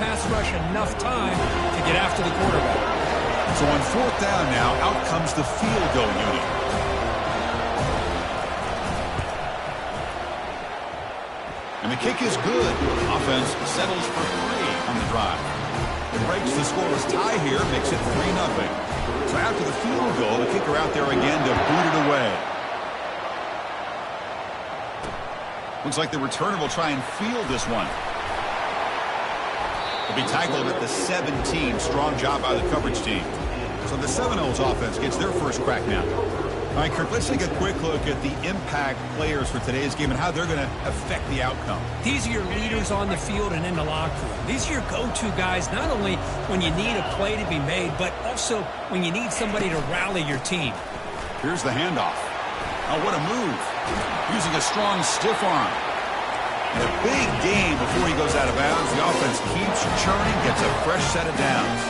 pass rush enough time to get after the quarterback. So on fourth down now, out comes the field goal unit. And the kick is good. Offense settles for 3 on the drive. It breaks the scoreless tie here, makes it 3-0. So after the field goal, the kicker out there again to boot it away. Looks like the returner will try and field this one. He'll be tackled at the 17. Strong job by the coverage team. So the Seminoles offense gets their first crack now. All right, Kirk, let's take a quick look at the impact players for today's game and how they're going to affect the outcome. These are your leaders on the field and in the locker room. These are your go-to guys, not only when you need a play to be made, but also when you need somebody to rally your team. Here's the handoff. Oh, what a move. Using a strong stiff arm. And a big gain before he goes out of bounds. The offense keeps churning, gets a fresh set of downs.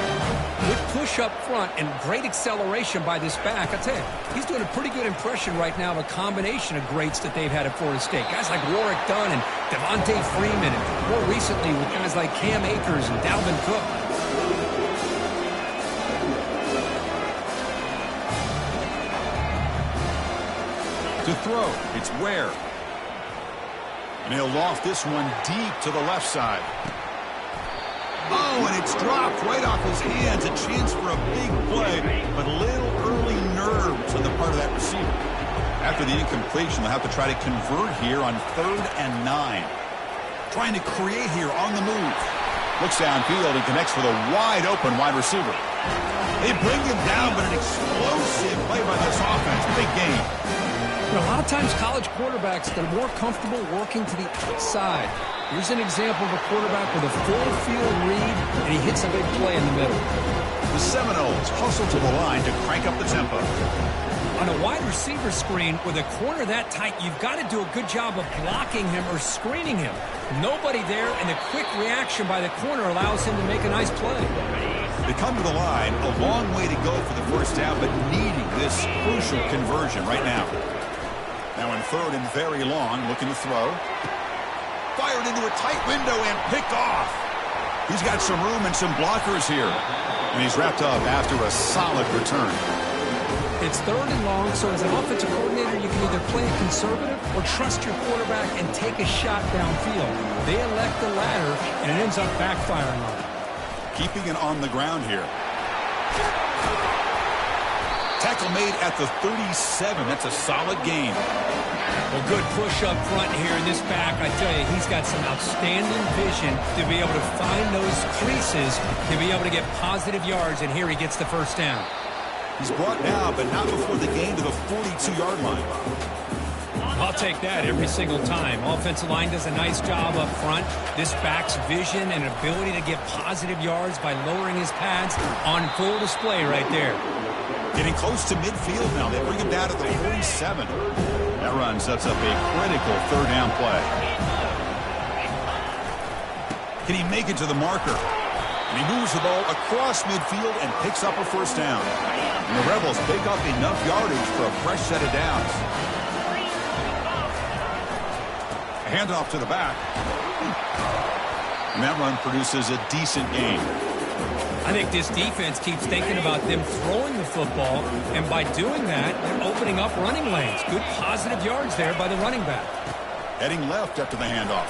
Good push up front and great acceleration by this back. I tell you, he's doing a pretty good impression right now of a combination of greats that they've had at Florida State. Guys like Warrick Dunn and Devontae Freeman, and more recently with guys like Cam Akers and Dalvin Cook. To throw, it's Ware. And he'll loft this one deep to the left side. Oh, and it's dropped right off his hands. A chance for a big play, but a little early nerves on the part of that receiver. After the incompletion, they'll have to try to convert here on 3rd and 9. Trying to create here on the move. Looks downfield and connects with a wide-open wide receiver. They bring him down, but an explosive play by this offense. Big game. A lot of times college quarterbacks, they're more comfortable working to the outside. Here's an example of a quarterback with a full field read, and he hits a big play in the middle. The Seminoles hustle to the line to crank up the tempo. On a wide receiver screen with a corner that tight, you've got to do a good job of blocking him or screening him. Nobody there, and the quick reaction by the corner allows him to make a nice play. They come to the line, a long way to go for the first down, but needing this crucial conversion right now. Now in 3rd and very long, looking to throw. Fired into a tight window and picked off. He's got some room and some blockers here. And he's wrapped up after a solid return. It's 3rd and long, so as an offensive coordinator, you can either play it conservative or trust your quarterback and take a shot downfield. They elect the latter, and it ends up backfiring on them. Keeping it on the ground here. Tackle made at the 37. That's a solid gain. Well, good push up front here in this back. I tell you, he's got some outstanding vision to be able to find those creases, to be able to get positive yards, and here he gets the first down. He's brought down, but not before the gain to the 42-yard line. I'll take that every single time. Offensive line does a nice job up front. This back's vision and ability to get positive yards by lowering his pads on full display right there. Getting close to midfield now. They bring him down to the 47. That run sets up a critical 3rd down play. Can he make it to the marker? And he moves the ball across midfield and picks up a first down. And the Rebels pick up enough yardage for a fresh set of downs. A handoff to the back. And that run produces a decent gain. I think this defense keeps thinking about them throwing the football, and by doing that, they're opening up running lanes. Good positive yards there by the running back. Heading left after the handoff.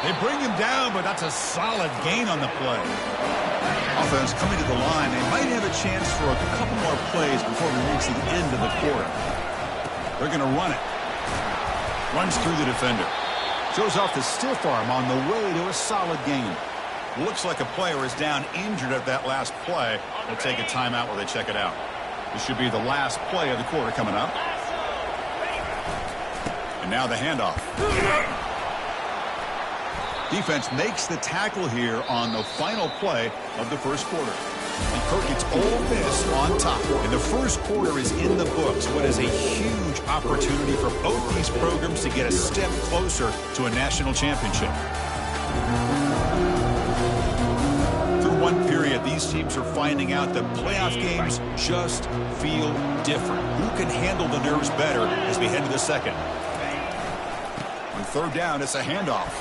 They bring him down, but that's a solid gain on the play. Offense coming to the line. They might have a chance for a couple more plays before we reach the end of the quarter. They're going to run it. Runs through the defender. Shows off the stiff arm on the way to a solid gain. Looks like a player is down injured at that last play. They'll take a timeout while they check it out. This should be the last play of the quarter coming up. And now the handoff. Defense makes the tackle here on the final play of the first quarter. And Kirk, it's Ole Miss on top. And the first quarter is in the books. What is a huge opportunity for both these programs to get a step closer to a national championship. Through one period, these teams are finding out that playoff games just feel different. Who can handle the nerves better as we head to the second? On 3rd down, it's a handoff.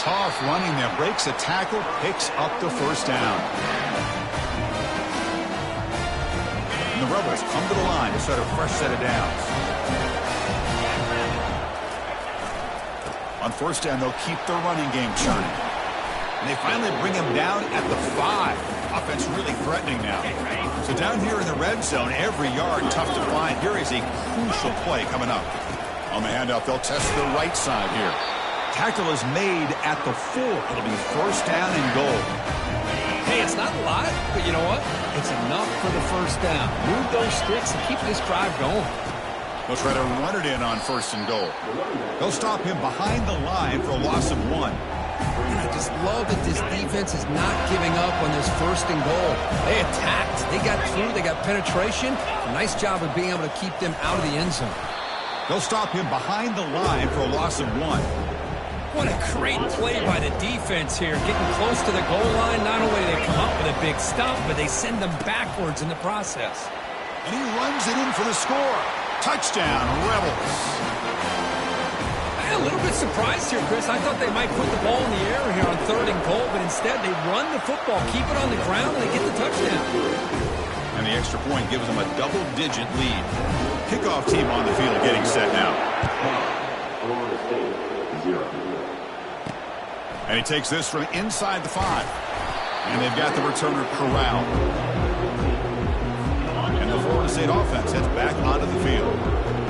Tough running there. Breaks a tackle, picks up the first down. And the Rebels come to the line to start a fresh set of downs. On first down, they'll keep their running game churning. And they finally bring him down at the 5. Offense really threatening now. So down here in the red zone, every yard tough to find. Here is a crucial play coming up. On the handoff, they'll test the right side here. Tackle is made at the 4. It'll be first down and goal. Hey, it's not a lot, but you know what? It's enough for the first down. Move those sticks and keep this drive going. They'll try to run it in on first and goal. They'll stop him behind the line for a loss of 1. And I just love that this defense is not giving up on this first and goal. They attacked. They got through. They got penetration. Nice job of being able to keep them out of the end zone. They'll stop him behind the line for a loss of 1. What a great play by the defense here. Getting close to the goal line. Not only do they come up with a big stop, but they send them backwards in the process. And he runs it in for the score. Touchdown, Rebels. I'm a little bit surprised here, Chris. I thought they might put the ball in the air here on third and goal, but instead they run the football, keep it on the ground, and they get the touchdown. And the extra point gives them a double-digit lead. Kickoff team on the field getting set now. And he takes this from inside the 5. And they've got the returner corralled. And the Florida State offense heads back onto the field.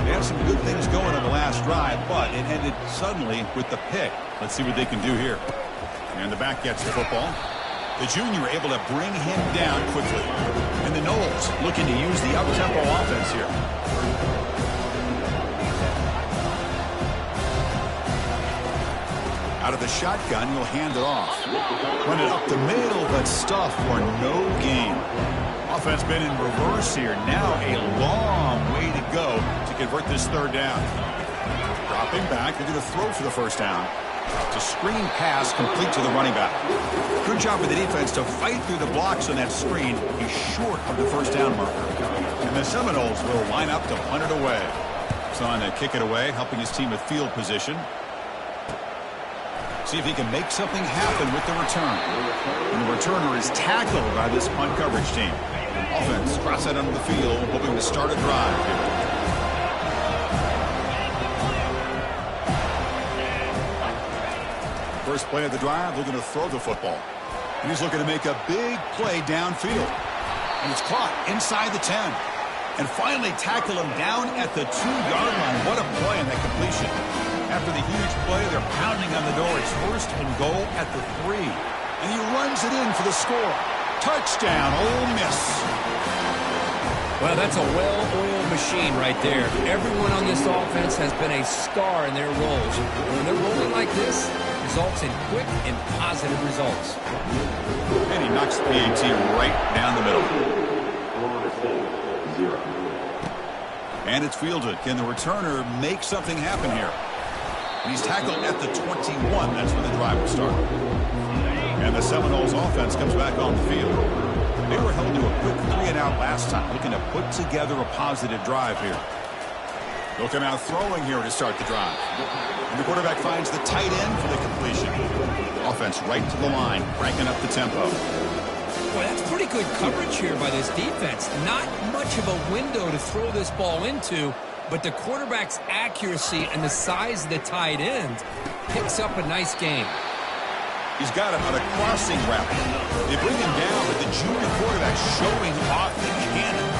They had some good things going on the last drive, but it ended suddenly with the pick. Let's see what they can do here. And the back gets the football. The junior able to bring him down quickly. And the Noles looking to use the up-tempo offense here. Out of the shotgun, he'll hand it off. Run it up the middle, but stuff for no gain. Offense been in reverse here. Now a long way to go to convert this third down. Dropping back, they're going to throw for the first down. It's a screen pass complete to the running back. Good job with the defense to fight through the blocks on that screen. He's short of the first down marker. And the Seminoles will line up to punt it away. Son to kick it away, helping his team with field position. See if he can make something happen with the return. And the returner is tackled by this punt coverage team. Offense cross that onto the field, hoping to start a drive here. First play of the drive, looking to throw the football. And he's looking to make a big play downfield. And it's caught inside the 10. And finally tackle him down at the 2-yard line. What a play on that completion. After the huge play, they're pounding on the door. It's first and goal at the 3. And he runs it in for the score. Touchdown, Ole Miss. Well, that's a well-oiled machine right there. Everyone on this offense has been a star in their roles. When they're rolling like this, results in quick and positive results. And he knocks the PAT right down the middle. And it's fielded. Can the returner make something happen here? And he's tackled at the 21. That's when the drive will start. And the Seminoles offense comes back on the field. They were held to a quick 3-and-out last time, looking to put together a positive drive here. They'll come out throwing here to start the drive. And the quarterback finds the tight end for the completion. Offense right to the line, cranking up the tempo. Boy, that's pretty good coverage here by this defense. Not much of a window to throw this ball into, but the quarterback's accuracy and the size of the tight end picks up a nice game. He's got him on a crossing route. They bring him down, but the junior quarterback showing off the cannon.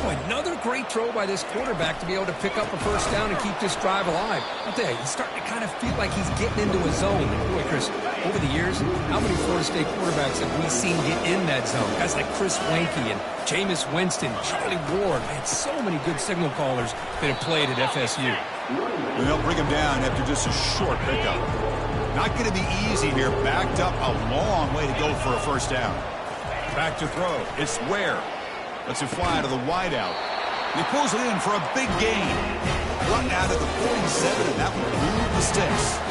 Oh, another great throw by this quarterback to be able to pick up a first down and keep this drive alive. I'll tell you, he's starting to kind of feel like he's getting into a zone. Boy, Chris, over the years, how many Florida State quarterbacks have we seen get in that zone? Guys like Chris Weinke and Jameis Winston, Charlie Ward. Man, so many good signal callers that have played at FSU. And they'll bring him down after just a short pickup. Not going to be easy here. Backed up a long way to go for a first down. Back to throw. It's Ware. Lets it fly to the wideout. He pulls it in for a big gain. Run out of the 47, and that will move the sticks.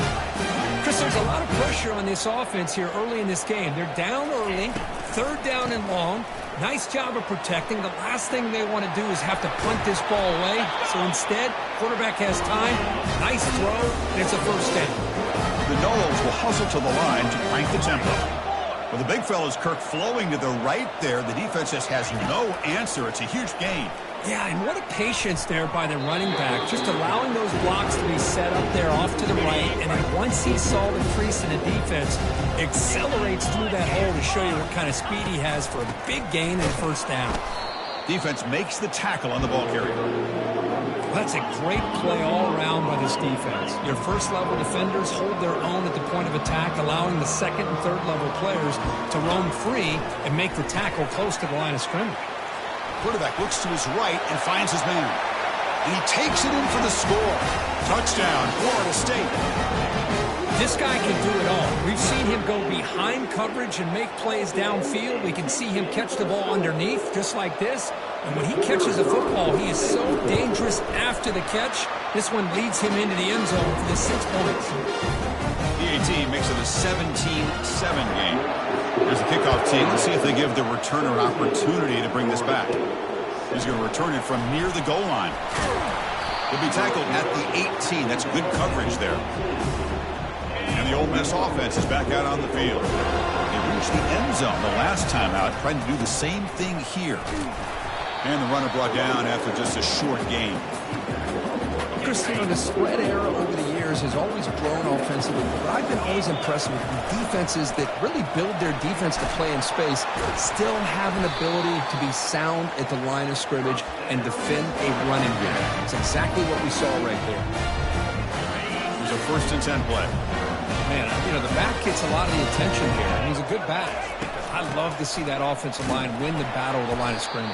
Chris, there's a lot of pressure on this offense here early in this game. They're down early, third down and long. Nice job of protecting. The last thing they want to do is have to punt this ball away. So instead, quarterback has time. Nice throw, and it's a first down. The Nolos will hustle to the line to crank the tempo. Well, the big fella's Kirk flowing to the right there. The defense just has no answer. It's a huge gain. Yeah, and what a patience there by the running back, just allowing those blocks to be set up there off to the right, and then once he saw the crease in the defense, accelerates through that hole to show you what kind of speed he has for a big gain and first down. Defense makes the tackle on the ball carrier. That's a great play all around by this defense. Your first-level defenders hold their own at the point of attack, allowing the second and third-level players to roam free and make the tackle close to the line of scrimmage. Quarterback looks to his right and finds his man. And he takes it in for the score. Touchdown, Florida State. This guy can do it all. We've seen him go behind coverage and make plays downfield. We can see him catch the ball underneath, just like this. And when he catches a football, he is so dangerous after the catch. This one leads him into the end zone for the 6 points. The AT makes it a 17-7 game. Here's the kickoff team. Let's see if they give the returner opportunity to bring this back. He's going to return it from near the goal line. He'll be tackled at the 18. That's good coverage there. And the Ole Miss offense is back out on the field. They reached the end zone the last time out, trying to do the same thing here. And the runner brought down after just a short game. Chris, the spread era over the years has always grown offensively, but I've been always impressed with defenses that really build their defense to play in space, still have an ability to be sound at the line of scrimmage and defend a running game. It's exactly what we saw right there. There's a 1st and 10 play. Man, the back gets a lot of the attention here, and he's a good back. I love to see that offensive line win the battle of the line of scrimmage.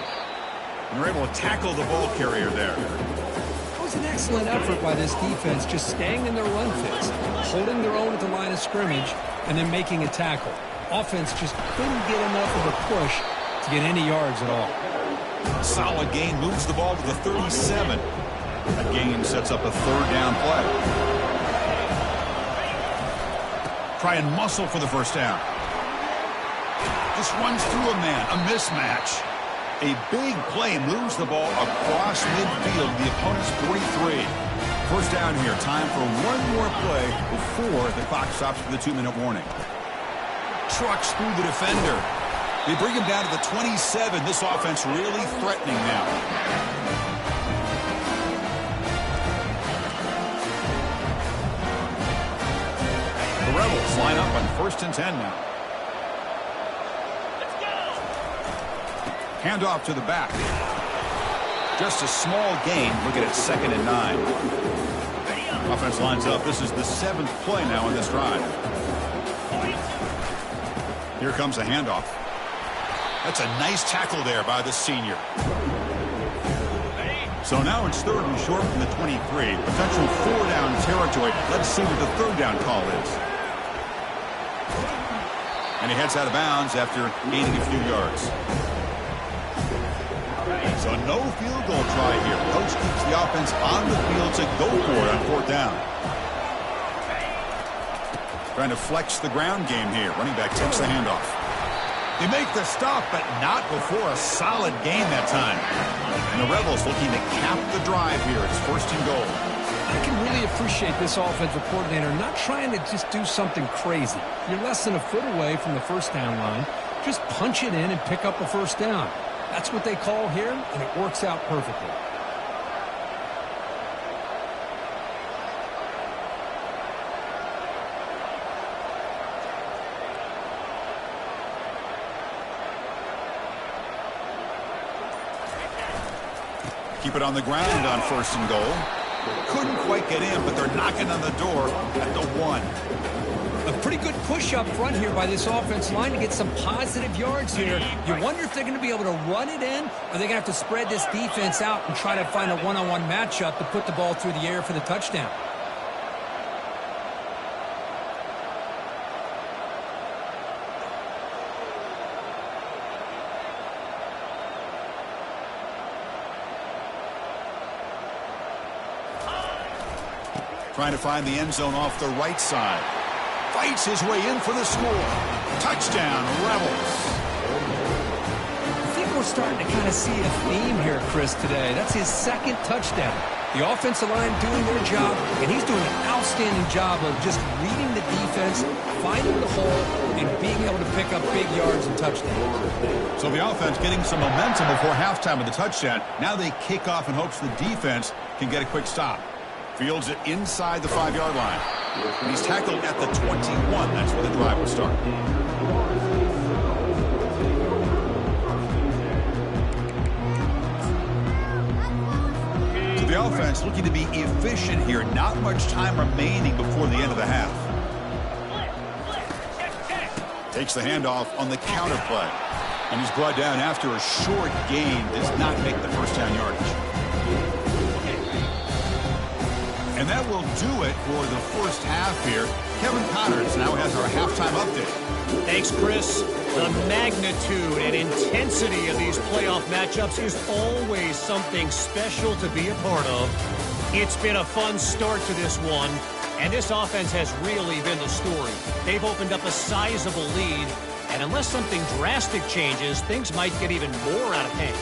And they're able to tackle the ball carrier there. It was an excellent effort by this defense, just staying in their run fits, holding their own at the line of scrimmage, and then making a tackle. Offense just couldn't get enough of a push to get any yards at all. Solid gain, moves the ball to the 37. That gain sets up a 3rd down play. Try and muscle for the first down. Just runs through a man, a mismatch. A big play moves the ball across midfield, the opponent's 43. First down here, time for one more play before the clock stops for the 2-minute warning. Trucks through the defender. They bring him down to the 27. This offense really threatening now. The Rebels line up on 1st and 10 now. Handoff to the back. Just a small gain. Look at it, 2nd and 9. Offense lines up. This is the 7th play now in this drive. Here comes a handoff. That's a nice tackle there by the senior. So now it's 3rd and short from the 23. Potential 4-down territory. Let's see what the 3rd down call is. And he heads out of bounds after gaining a few yards. So no field goal try here. Coach keeps the offense on the field to go for it on 4th down. Trying to flex the ground game here. Running back takes the handoff. They make the stop, but not before a solid gain that time. And the Rebels looking to cap the drive here. It's 1st and goal. I can really appreciate this offensive coordinator not trying to just do something crazy. You're less than a foot away from the 1st down line. Just punch it in and pick up a 1st down. That's what they call here, and it works out perfectly. Keep it on the ground on 1st and goal. Couldn't quite get in, but they're knocking on the door at the 1. A pretty good push up front here by this offense line to get some positive yards here. You wonder if they're going to be able to run it in, or they're going to have to spread this defense out and try to find a one-on-one matchup to put the ball through the air for the touchdown. Trying to find the end zone off the right side. Fights his way in for the score. Touchdown, Rebels. I think we're starting to kind of see a theme here, Chris, today. That's his 2nd touchdown. The offensive line doing their job, and he's doing an outstanding job of just reading the defense, finding the hole, and being able to pick up big yards and touchdowns. So the offense getting some momentum before halftime with the touchdown. Now they kick off in hopes the defense can get a quick stop. Fields it inside the 5-yard line. And he's tackled at the 21. That's where the drive will start. So the offense looking to be efficient here. Not much time remaining before the end of the half. Takes the handoff on the counter play. And he's brought down after a short gain. Does not make the first down yardage. And that will do it for the first half here. Kevin Connors now has our halftime update. Thanks, Chris. The magnitude and intensity of these playoff matchups is always something special to be a part of. It's been a fun start to this one, and this offense has really been the story. They've opened up a sizable lead, and unless something drastic changes, things might get even more out of hand.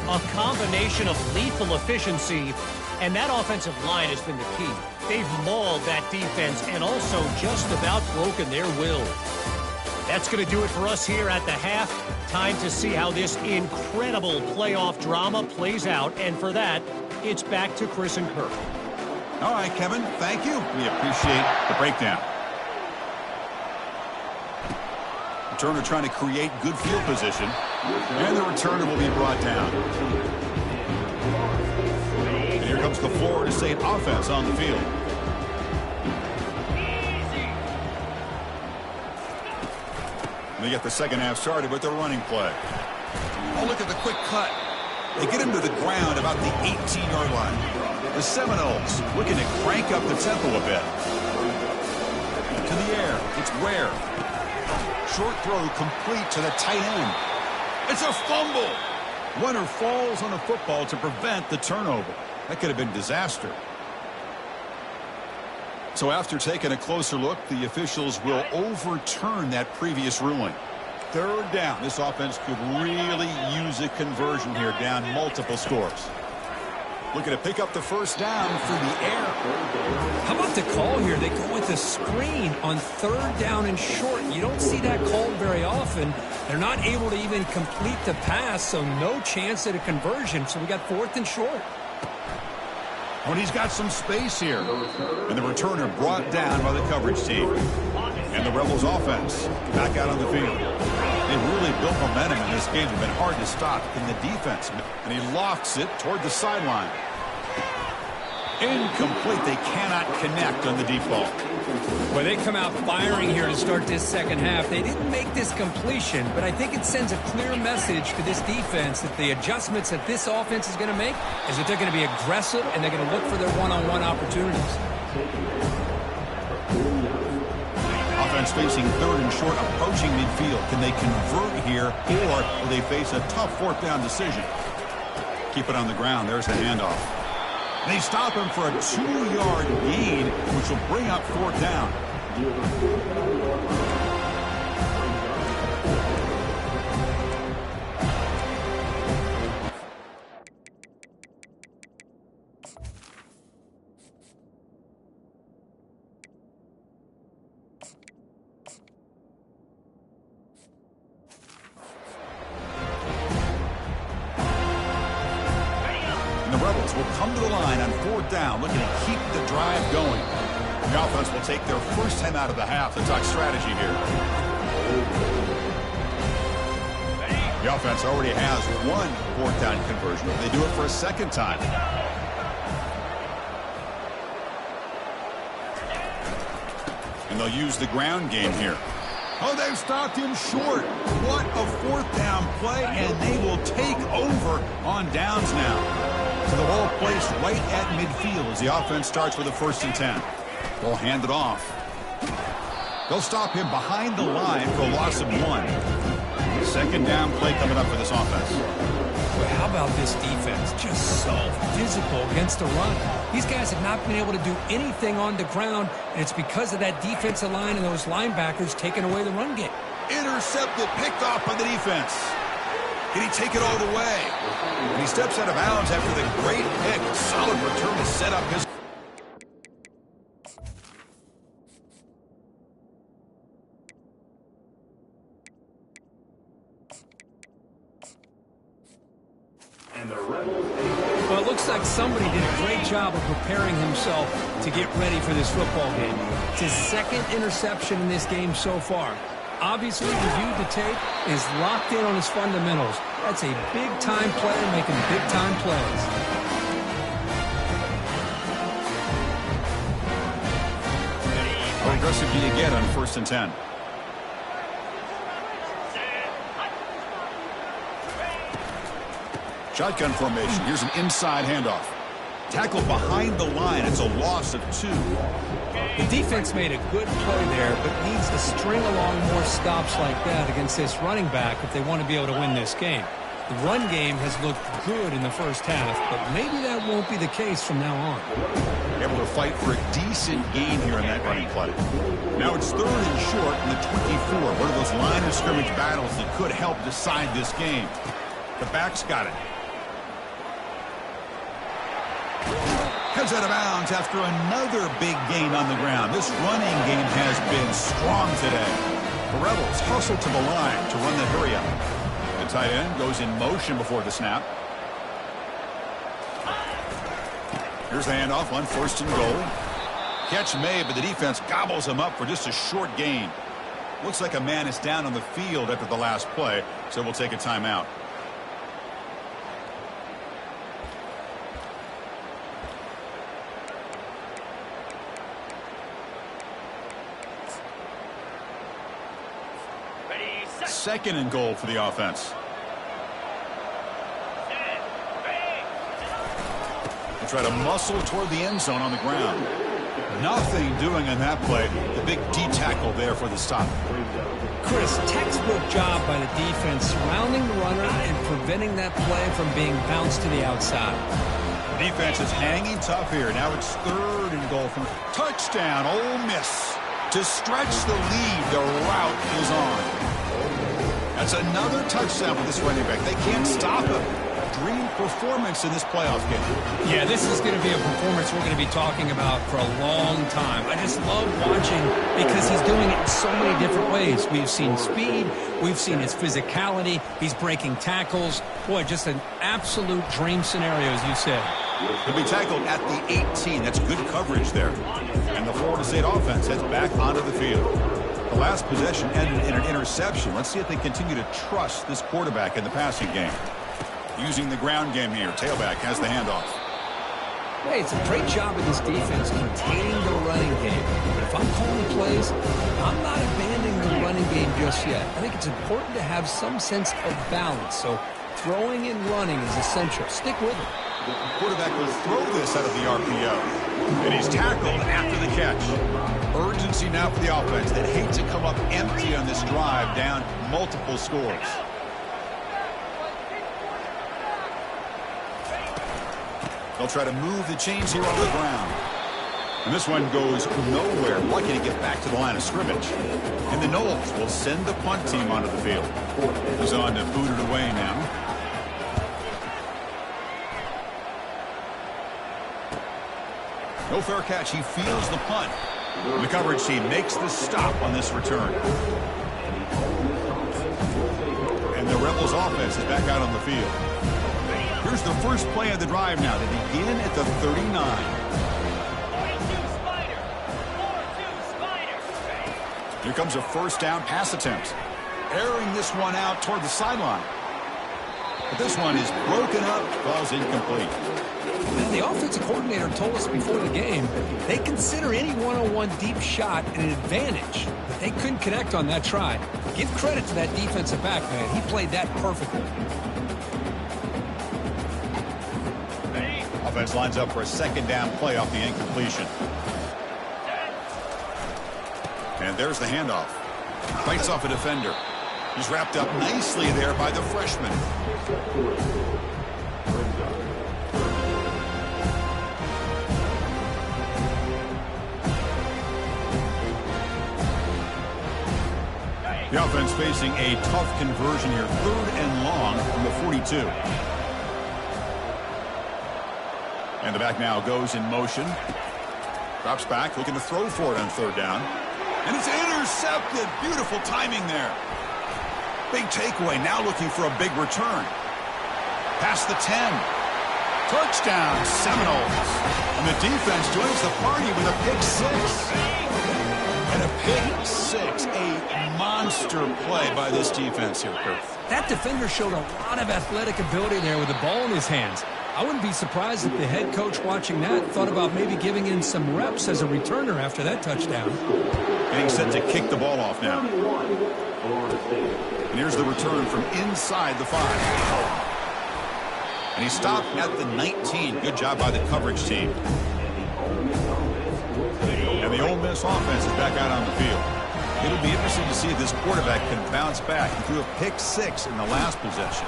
A combination of lethal efficiency, and that offensive line has been the key. They've mauled that defense and also just about broken their will. That's going to do it for us here at the half. Time to see how this incredible playoff drama plays out. And for that, it's back to Chris and Kirk. All right, Kevin, thank you. We appreciate the breakdown. Returner trying to create good field position. And the returner will be brought down. Here comes the Florida State offense on the field. They get the second half started with their running play. Oh, look at the quick cut. They get him to the ground about the 18-yard line. The Seminoles looking to crank up the tempo a bit. To the air. It's Ware. Short throw complete to the tight end. It's a fumble. Runner falls on the football to prevent the turnover. That could have been disaster. So after taking a closer look, the officials will overturn that previous ruling. Third down. This offense could really use a conversion here, down multiple scores. Looking to pick up the first down through the air. How about the call here? They go with a screen on third down and short. You don't see that called very often. They're not able to even complete the pass, so no chance at a conversion. So we got fourth and short. When he's got some space here. And the returner brought down by the coverage team. And the Rebels offense back out on the field. They really built momentum in this game. It's been hard to stop in the defense. And he lofts it toward the sideline. Incomplete. They cannot connect on the deep ball. Well, they come out firing here to start this second half. They didn't make this completion, but I think it sends a clear message to this defense that the adjustments that this offense is going to make is that they're going to be aggressive and they're going to look for their one-on-one opportunities. Offense facing third and short, approaching midfield. Can they convert here, or will they face a tough fourth down decision? Keep it on the ground. There's the handoff. They stop him for a 2-yard gain, which will bring up fourth down. Will come to the line on fourth down, looking to keep the drive going. The offense will take their first 10 out of the half. Let's talk strategy here. The offense already has one fourth down conversion. They do it for a second time. And they'll use the ground game here. Oh, they've stopped him short. What a fourth down play, and they will take over on downs now. So the whole place right at midfield as the offense starts with a 1st and 10. They'll hand it off. They'll stop him behind the line for a loss of 1. Second down play coming up for this offense. Well, how about this defense? Just so physical against the run. These guys have not been able to do anything on the ground, and it's because of that defensive line and those linebackers taking away the run game. Intercepted, picked off by the defense. Can he take it all the way? And he steps out of bounds after the great pick. Solid return to set up his... Well, it looks like somebody did a great job of preparing himself to get ready for this football game. It's his second interception in this game so far. Obviously, reviewed the tape, is locked in on his fundamentals. That's a big-time player making big-time plays. How aggressive do you get on 1st and 10? Shotgun formation. Here's an inside handoff. Tackle behind the line. It's a loss of 2. The defense made a good play there, but needs to string along more stops like that against this running back if they want to be able to win this game. The run game has looked good in the first half, but maybe that won't be the case from now on. Able to fight for a decent gain here in that running play. Now it's 3rd and short in the 24. One of those line of scrimmage battles that could help decide this game. The back's got it. Heads out of bounds after another big gain on the ground. This running game has been strong today. The Rebels hustle to the line to run the hurry up. The tight end goes in motion before the snap. Here's the handoff on 1st and goal. Catch made, but the defense gobbles him up for just a short gain. Looks like a man is down on the field after the last play, so we'll take a timeout. Second and goal for the offense. They try to muscle toward the end zone on the ground. Nothing doing on that play. The big D tackle there for the stop. Chris, textbook job by the defense surrounding the runner and preventing that play from being bounced to the outside. The defense is hanging tough here. Now it's 3rd and goal from touchdown. Ole Miss. To stretch the lead, the route is on. That's another touchdown for this running back. They can't stop him. Dream performance in this playoff game. Yeah, this is going to be a performance we're going to be talking about for a long time. I just love watching because he's doing it in so many different ways. We've seen speed. We've seen his physicality. He's breaking tackles. Boy, just an absolute dream scenario, as you said. He'll be tackled at the 18. That's good coverage there. And the Florida State offense heads back onto the field. The last possession ended in an interception. Let's see if they continue to trust this quarterback in the passing game. Using the ground game here. Tailback has the handoff. Hey, it's a great job of this defense containing the running game. But if I'm calling plays, I'm not abandoning the running game just yet. I think it's important to have some sense of balance. So throwing and running is essential. Stick with it. The quarterback will throw this out of the RPO. And he's tackled after the catch. Urgency now for the offense that hate to come up empty on this drive, down multiple scores. They'll try to move the chains here on the ground. And this one goes nowhere. Lucky to get back to the line of scrimmage. And the Noles will send the punt team onto the field. He's on to boot it away now. No fair catch. He feels the punt. The coverage team makes the stop on this return. And the Rebels offense is back out on the field. Here's the first play of the drive now. They begin at the 39. Here comes a first down pass attempt. Airing this one out toward the sideline. But this one is broken up, falls incomplete. And the offensive coordinator told us before the game they consider any one-on-one deep shot an advantage, but they couldn't connect on that try. Give credit to that defensive back, man. He played that perfectly. Offense lines up for a second down play off the incompletion. And there's the handoff. Fights off a defender. He's wrapped up nicely there by the freshman. The offense facing a tough conversion here. 3rd and long from the 42. And the back now goes in motion. Drops back, looking to throw for it on 3rd down. And it's intercepted. Beautiful timing there. Big takeaway, now looking for a big return. Past the 10. Touchdown, Seminoles. And the defense joins the party with a pick 6. And a pick 6, a monster play by this defense here, Kurt. That defender showed a lot of athletic ability there with the ball in his hands. I wouldn't be surprised if the head coach watching that thought about maybe giving in some reps as a returner after that touchdown. Getting set to kick the ball off now. And here's the return from inside the 5. And he stopped at the 19. Good job by the coverage team. And the Ole Miss offense is back out on the field. It'll be interesting to see if this quarterback can bounce back. He threw a pick 6 in the last possession.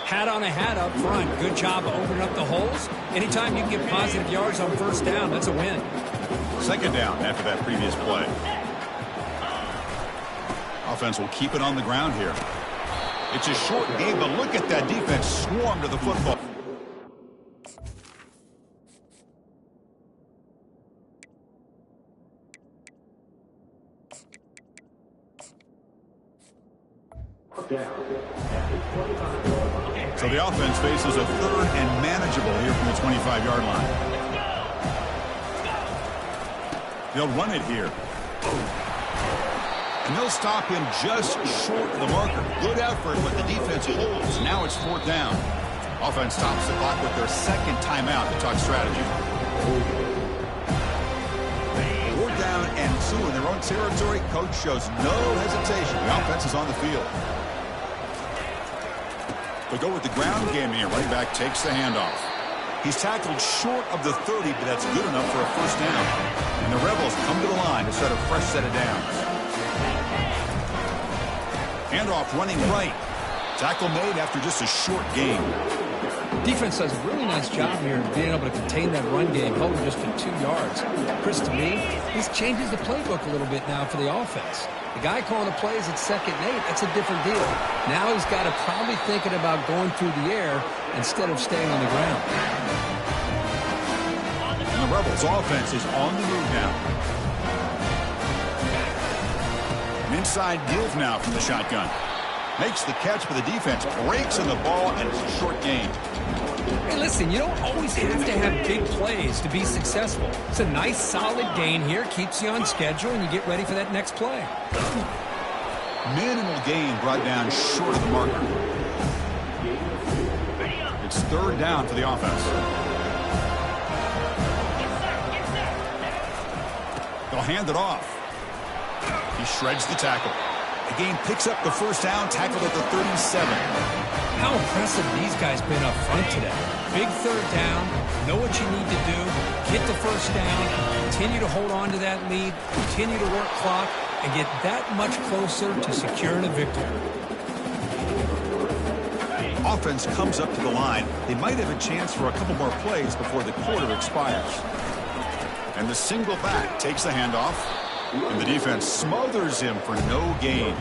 Hat on a hat up front. Good job opening up the holes. Anytime you can get positive yards on 1st down, that's a win. 2nd down after that previous play. Offense will keep it on the ground here. It's a short game, but look at that defense swarm to the football. So the offense faces a 3rd and manageable here from the 25-yard line. They'll run it here. And they'll stop him just short of the marker. Good effort, but the defense holds. Now it's 4th down. Offense stops the clock with their 2nd timeout to talk strategy. 4th down and 2 in their own territory. Coach shows no hesitation. The offense is on the field. They go with the ground game here. Running back takes the handoff. He's tackled short of the 30, but that's good enough for a 1st down. And the Rebels come to the line to set a fresh set of downs. Handoff running right. Tackle made after just a short gain. Defense does a really nice job here of being able to contain that run game, holding just to 2 yards. Chris, to me, this changes the playbook a little bit now for the offense. The guy calling the plays at 2nd and 8, that's a different deal. Now he's got to probably thinking about going through the air instead of staying on the ground. And the Rebels' offense is on the move now. An inside give now from the shotgun. Makes the catch, but the defense breaks in the ball, and it's a short gain. Hey, listen, you don't always have to have big plays to be successful. It's a nice, solid gain here. Keeps you on schedule, and you get ready for that next play. Minimal gain brought down short of the marker. It's 3rd down for the offense. They'll hand it off. He shreds the tackle. The game picks up the 1st down, tackled at the 37. How impressive these guys been up front today. Big 3rd down, know what you need to do, get the 1st down, continue to hold on to that lead, continue to work clock, and get that much closer to securing a victory. Offense comes up to the line. They might have a chance for a couple more plays before the quarter expires. And the single back takes the handoff, and the defense smothers him for no gain.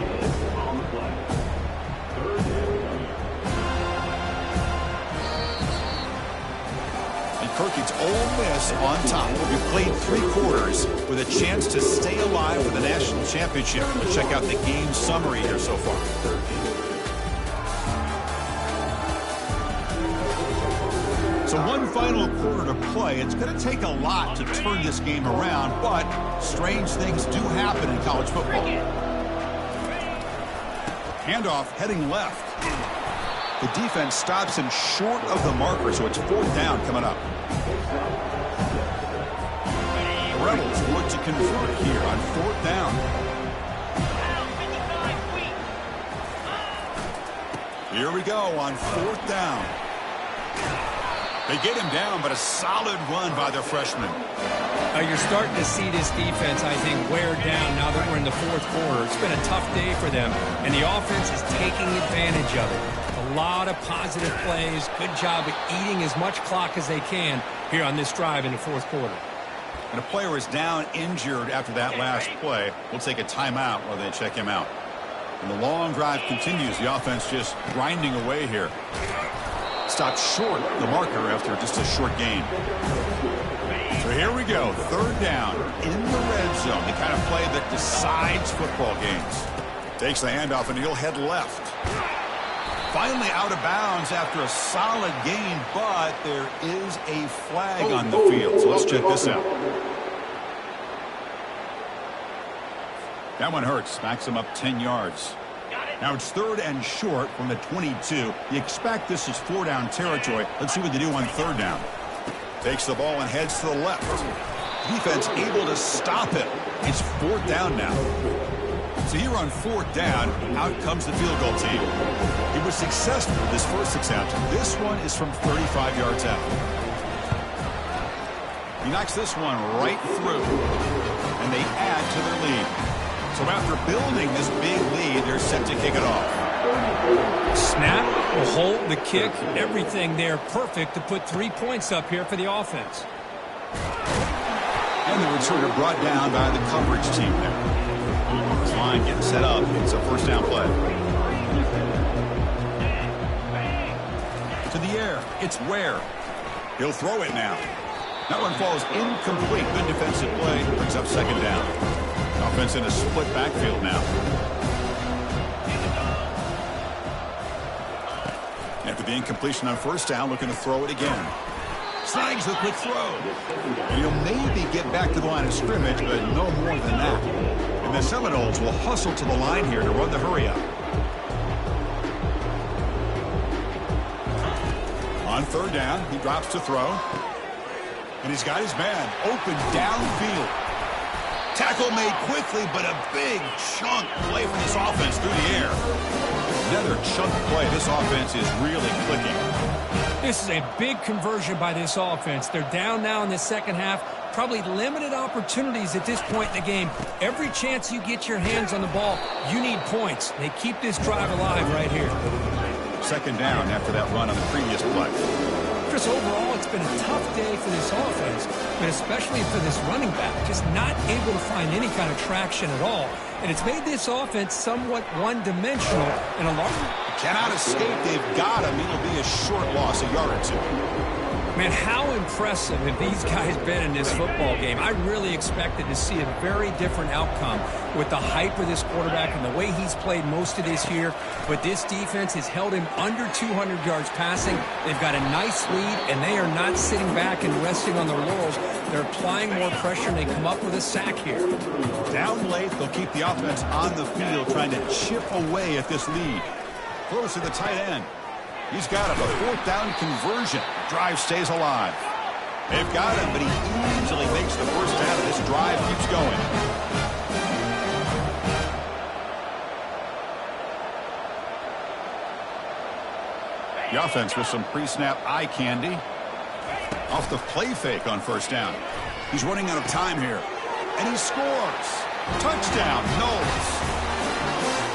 Kirk, it's Ole Miss on top. We've played 3 quarters with a chance to stay alive for the national championship. Let's check out the game summary here so far. So one final quarter to play. It's going to take a lot to turn this game around, but strange things do happen in college football. Handoff heading left. The defense stops him short of the marker, so it's 4th down coming up. The Rebels look to convert here on 4th down. Here we go on 4th down. They get him down, but a solid run by their freshman. You're starting to see this defense, I think, wear down now that we're in the 4th quarter. It's been a tough day for them, and the offense is taking advantage of it. A lot of positive plays. Good job of eating as much clock as they can here on this drive in the 4th quarter. And a player is down injured after that last play. We'll take a timeout while they check him out. And the long drive continues. The offense just grinding away here. Stopped short the marker after just a short gain. So here we go. Third down in the red zone. The kind of play that decides football games. Takes the handoff and he'll head left. Finally out of bounds after a solid gain, but there is a flag on the field. So let's check this out. That one hurts. Backs him up 10 yards. Now it's third and short from the 22. You expect this is 4-down territory. Let's see what they do on third down. Takes the ball and heads to the left. Defense able to stop it. It's 4th down now. So here on 4th down, out comes the field goal team. He was successful with his first attempt. This one is from 35 yards out. He knocks this one right through, and they add to their lead. So after building this big lead, they're set to kick it off. Snap, the hold, the kick, everything there perfect to put 3 points up here for the offense. And the returner brought down by the coverage team there. This line getting set up. It's a first down play. To the air. It's Ware. He'll throw it now. That one falls incomplete. Good defensive play. Brings up second down. Offense in a split backfield now. After the incompletion on first down, looking to throw it again. Snags the quick throw. And he'll maybe get back to the line of scrimmage, but no more than that. And the Seminoles will hustle to the line here to run the hurry up. On third down, he drops to throw. And he's got his man open downfield. Tackle made quickly, but a big chunk play for this offense through the air. Another chunk play. This offense is really clicking. This is a big conversion by this offense. They're down now in the second half. Probably limited opportunities at this point in the game. Every chance you get your hands on the ball, you need points. They keep this drive alive right here. Second down after that run on the previous play. Chris, overall, it's been a tough day for this offense, but especially for this running back, just not able to find any kind of traction at all. And it's made this offense somewhat one-dimensional and a large... Cannot escape. They've got him. It'll be a short loss, a yard or two. Man, how impressive have these guys been in this football game? I really expected to see a very different outcome with the hype of this quarterback and the way he's played most of this year. But this defense has held him under 200 yards passing. They've got a nice lead, and they are not sitting back and resting on their laurels. They're applying more pressure, and they come up with a sack here. Down late, they'll keep the offense on the field, trying to chip away at this lead. Throws to the tight end. He's got him. A 4th down conversion. Drive stays alive. They've got him, but he easily makes the first down. This drive keeps going. The offense with some pre-snap eye candy. Off the play fake on first down. He's running out of time here. And he scores. Touchdown, Knowles.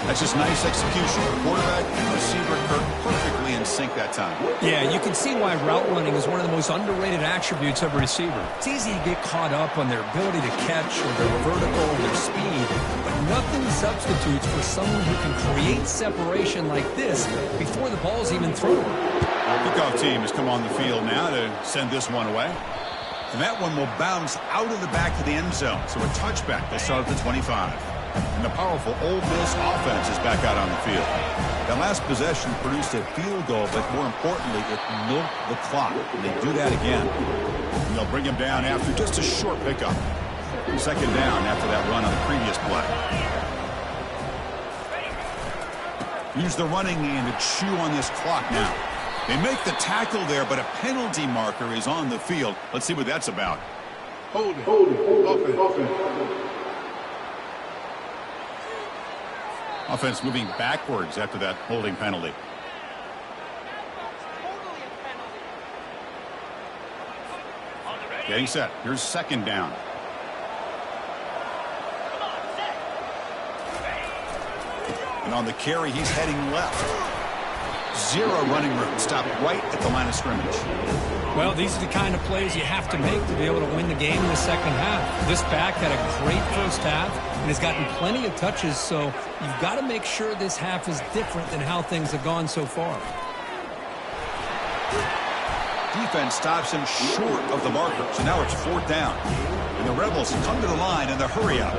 That's just nice execution. Quarterback and receiver Kirk perfectly in sync that time. Yeah, you can see why route running is one of the most underrated attributes of a receiver. It's easy to get caught up on their ability to catch or their vertical or their speed, but nothing substitutes for someone who can create separation like this before the ball's even thrown. Kickoff team has come on the field now to send this one away. And that one will bounce out of the back of the end zone. So a touchback. They'll start at the 25. And the powerful Ole Miss offense is back out on the field. That last possession produced a field goal, but more importantly, it milked the clock. And they do that again. And they'll bring him down after just a short pickup. Second down after that run on the previous play. Use the running game to chew on this clock now. They make the tackle there, but a penalty marker is on the field. Let's see what that's about. Hold it. Offense. Offense moving backwards after that holding penalty. Getting set. Here's second down. And on the carry, he's heading left. Zero running room. Stopped right at the line of scrimmage. Well, these are the kind of plays you have to make to be able to win the game in the second half. This back had a great first half and has gotten plenty of touches, so you've got to make sure this half is different than how things have gone so far. Defense stops him short of the marker, so now it's 4th down. And the Rebels come to the line in the hurry-up.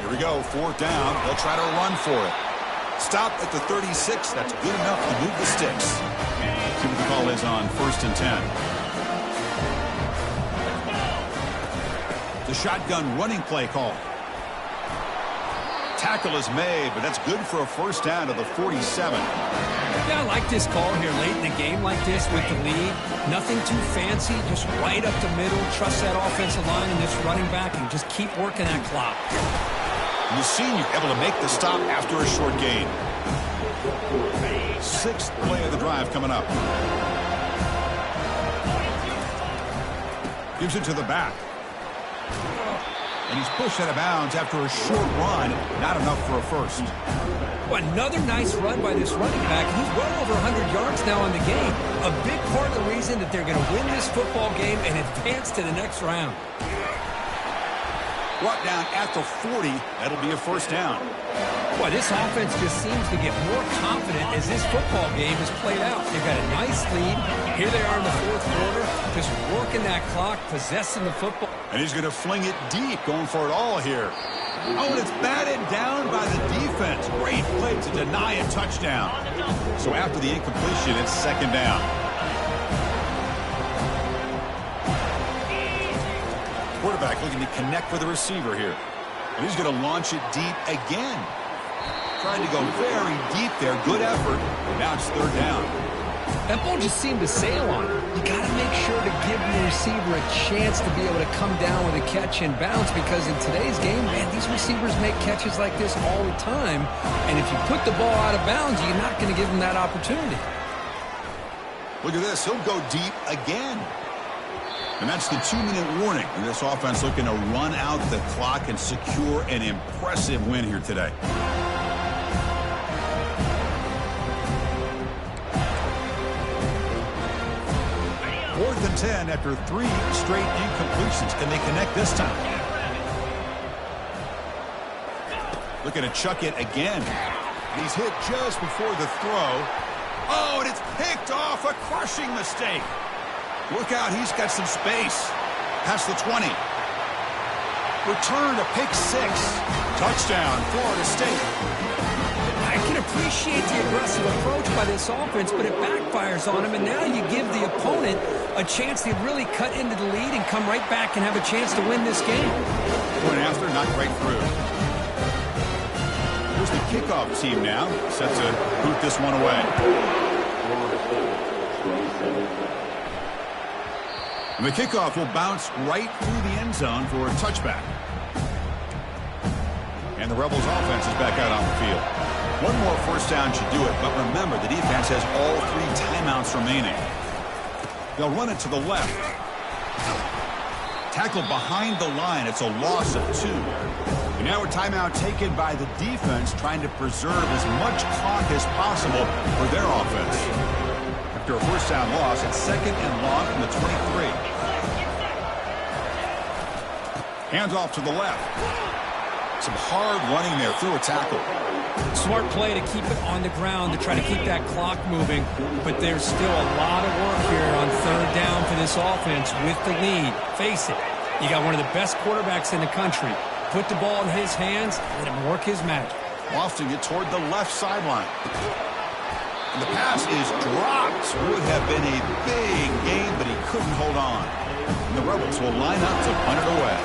Here we go, 4th down. They'll try to run for it. Stop at the 36. That's good enough to move the sticks. See what the call is on 1st and 10. The shotgun running play call. Tackle is made, but that's good for a 1st down to the 47. Yeah, I like this call here late in a game like this with the lead. Nothing too fancy, just right up the middle. Trust that offensive line and this running back and just keep working that clock. And the senior able to make the stop after a short gain. 6th play of the drive coming up. Gives it to the back. And he's pushed out of bounds after a short run. Not enough for a first. Well, another nice run by this running back. He's well over 100 yards now in the game. A big part of the reason that they're going to win this football game and advance to the next round. Brought down at the 40. That'll be a 1st down. Boy, this offense just seems to get more confident as this football game is played out. They've got a nice lead. Here they are in the 4th quarter, just working that clock, possessing the football. And he's going to fling it deep, going for it all here. Oh, and it's batted down by the defense. Great play to deny a touchdown. So after the incompletion, it's 2nd down. Quarterback looking to connect with the receiver here. And he's going to launch it deep again. Trying to go very deep there. Good effort. Now it's 3rd down. That ball just seemed to sail on him. You got to make sure to give the receiver a chance to be able to come down with a catch and bounce, because in today's game, man, these receivers make catches like this all the time. And if you put the ball out of bounds, you're not going to give them that opportunity. Look at this. He'll go deep again. And that's the 2-minute warning. And this offense looking to run out the clock and secure an impressive win here today. Fourth and 10 after 3 straight incompletions. Can they connect this time? Looking to chuck it again. He's hit just before the throw. Oh, and it's picked off. A crushing mistake. Look out, he's got some space. Past the 20. Return to pick 6. Touchdown, Florida State. I can appreciate the aggressive approach by this offense, but it backfires on him, and now you give the opponent a chance to really cut into the lead and come right back and have a chance to win this game. Point after, not right through. Here's the kickoff team now, set to boot this one away. And the kickoff will bounce right through the end zone for a touchback. And the Rebels offense is back out on the field. One more 1st down should do it, but remember, the defense has all 3 timeouts remaining. They'll run it to the left. Tackled behind the line. It's a loss of 2. And now a timeout taken by the defense, trying to preserve as much clock as possible for their offense. After a 1st down loss, it's 2nd and long from the 23. Hands off to the left. Some hard running there through a tackle. Smart play to keep it on the ground to try to keep that clock moving, but there's still a lot of work here on 3rd down for this offense with the lead. Face it, you got one of the best quarterbacks in the country. Put the ball in his hands, let him work his magic. Lofting it toward the left sideline. And the pass is dropped. Would have been a big gain, but he couldn't hold on. And the Rebels will line up to punt it away.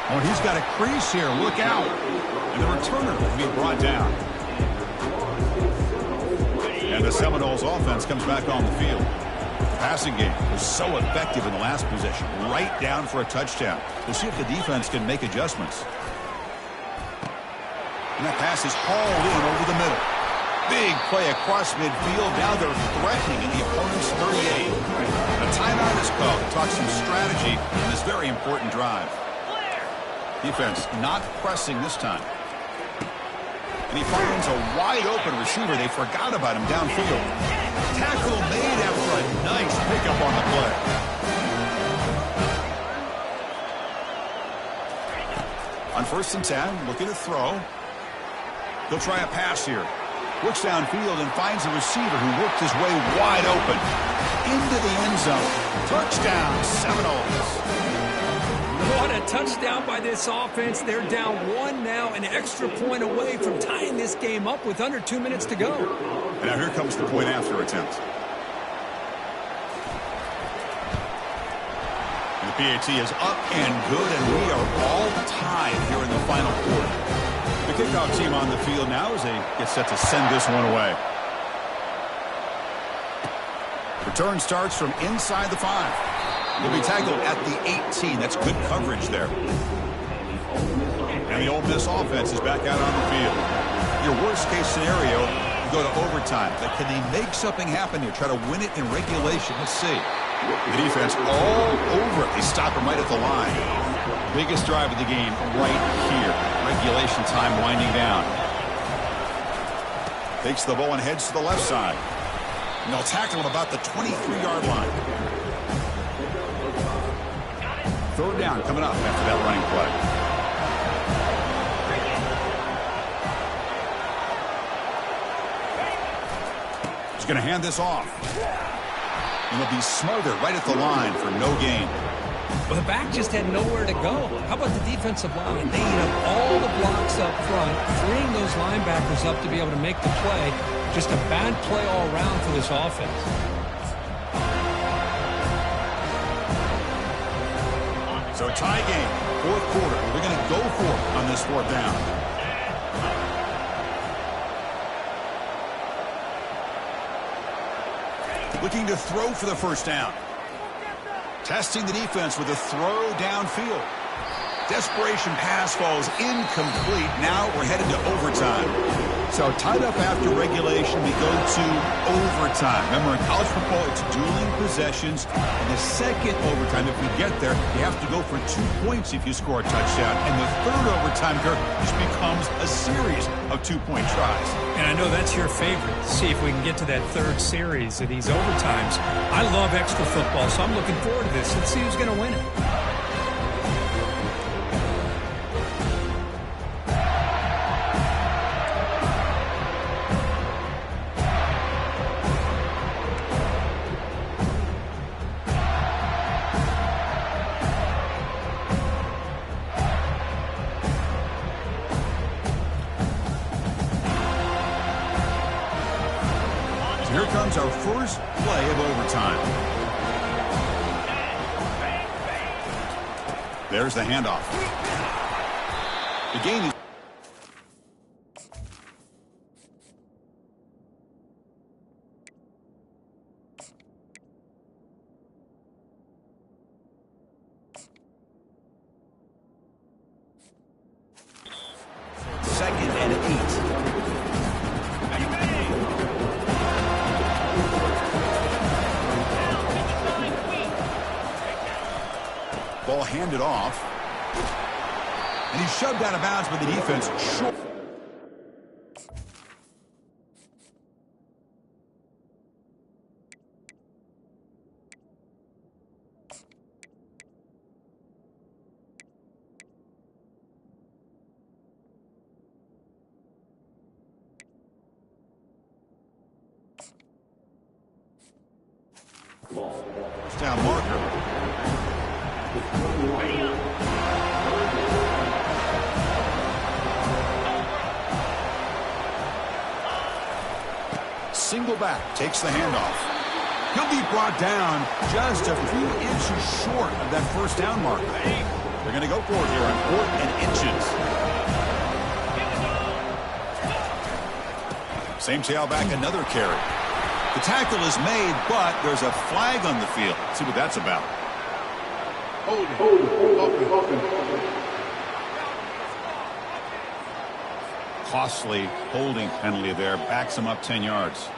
Oh, he's got a crease here. Look out. And the returner will be brought down. And the Seminoles offense comes back on the field. The passing game was so effective in the last possession. Right down for a touchdown. We'll see if the defense can make adjustments. And that pass is hauled in over the middle. Big play across midfield. Now they're threatening in the opponent's 38. A timeout is called. talk some strategy in this very important drive. Defense not pressing this time. And he finds a wide-open receiver. They forgot about him downfield. Tackle made after a nice pickup on the play. On 1st and 10, looking to throw. He'll try a pass here. Looks downfield and finds a receiver who worked his way wide open. Into the end zone. Touchdown, Seminoles. What a touchdown by this offense. They're down 1 now, an extra point away from tying this game up with under 2 minutes to go. And now here comes the point after attempt. And the PAT is up and good, and we are all tied here in the final quarter. The kickoff team on the field now as they get set to send this one away. Return starts from inside the 5. He'll be tackled at the 18. That's good coverage there. And the Ole Miss offense is back out on the field. Your worst-case scenario, you go to overtime. But can they make something happen here? Try to win it in regulation. Let's see. The defense all over it. They stop him right at the line. Biggest drive of the game right here. Regulation time winding down. Takes the ball and heads to the left side. And they'll tackle him about the 23-yard line. 3rd down coming up after that running play. He's going to hand this off. And he'll be smothered right at the line for no gain. Well, the back just had nowhere to go. How about the defensive line? They eat up all the blocks up front, freeing those linebackers up to be able to make the play. Just a bad play all around for this offense. So tie game, 4th quarter. We're going to go for it on this 4th down. Looking to throw for the 1st down. Testing the defense with a throw downfield. Desperation pass falls incomplete. Now we're headed to overtime. So tied up after regulation, we go to overtime. Remember, in college football, it's dueling possessions. And the second overtime, if we get there, you have to go for 2 points if you score a touchdown. And the 3rd overtime, Kirk, just becomes a series of 2-point tries. And I know that's your favorite. See if we can get to that 3rd series of these overtimes. I love extra football, so I'm looking forward to this. Let's see who's going to win it. Here comes our first play of overtime. There's the handoff. The game is... Second and 8. Ball handed off. And he's shoved out of bounds by the defense. Short. First down marker. Single back, takes the handoff. He'll be brought down just a few inches short of that first down marker. They're going to go for it here on 4th and inches. Same tailback, another carry. The tackle is made, but there's a flag on the field. Let's see what that's about. Hold it. Costly holding penalty there. Backs him up 10 yards.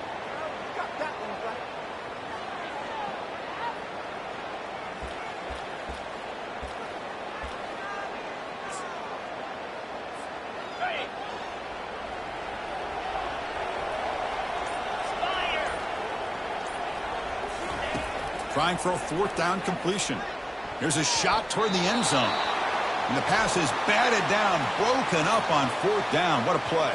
trying for a 4th down completion. Here's a shot toward the end zone. And the pass is batted down, broken up on 4th down. What a play.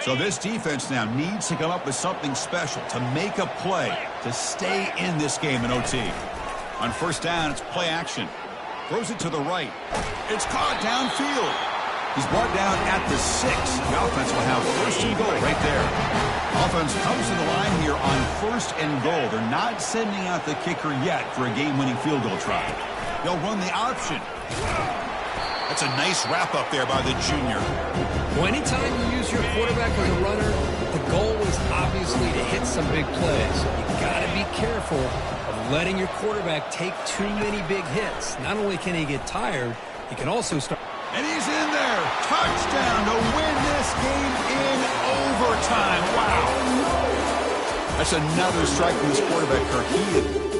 So this defense now needs to come up with something special to make a play to stay in this game in OT. On 1st down, it's play action. Throws it to the right. It's caught downfield. He's brought down at the 6. The offense will have 1st and goal right there. Offense comes to the line here on 1st and goal. They're not sending out the kicker yet for a game-winning field goal try. They'll run the option. That's a nice wrap-up there by the junior. Well, anytime you use your quarterback as a runner, the goal is obviously to hit some big plays. You got to be careful of letting your quarterback take too many big hits. Not only can he get tired, he can also start. And he's in there. Touchdown to win this game in overtime. Wow. That's another strike from this quarterback, Kirk.